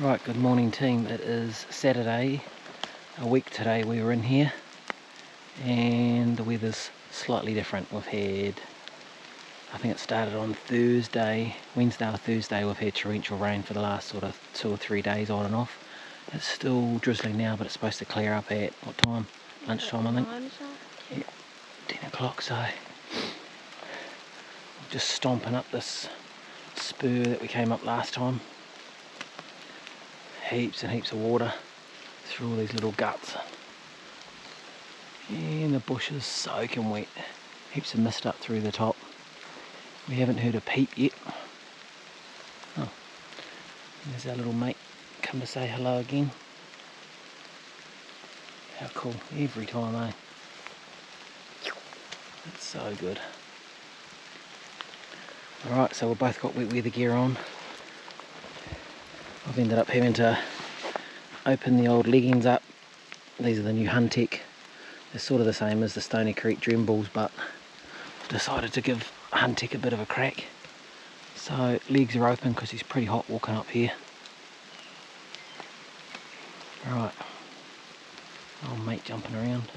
Right, good morning team. It is Saturday, a week today we were in here, and the weather's slightly different. We've had, I think it started on Wednesday or Thursday, we've had torrential rain for the last sort of 2 or 3 days on and off. It's still drizzling now, but it's supposed to clear up at, what time? Lunchtime, I think. Yeah, 10 o'clock, so just stomping up this spur that we came up last time. Heaps and heaps of water through all these little guts, and the bush is soaking wet. Heaps of mist up through the top. We haven't heard a peep yet. Oh, there's our little mate come to say hello again. How cool, every time, eh? That's so good. Alright, so we've both got wet weather gear on. I've ended up having to open the old leggings up. These are the new Huntec. They're sort of the same as the Stony Creek Drembles, but I've decided to give Huntec a bit of a crack. So legs are open because he's pretty hot walking up here. Right, old mate jumping around.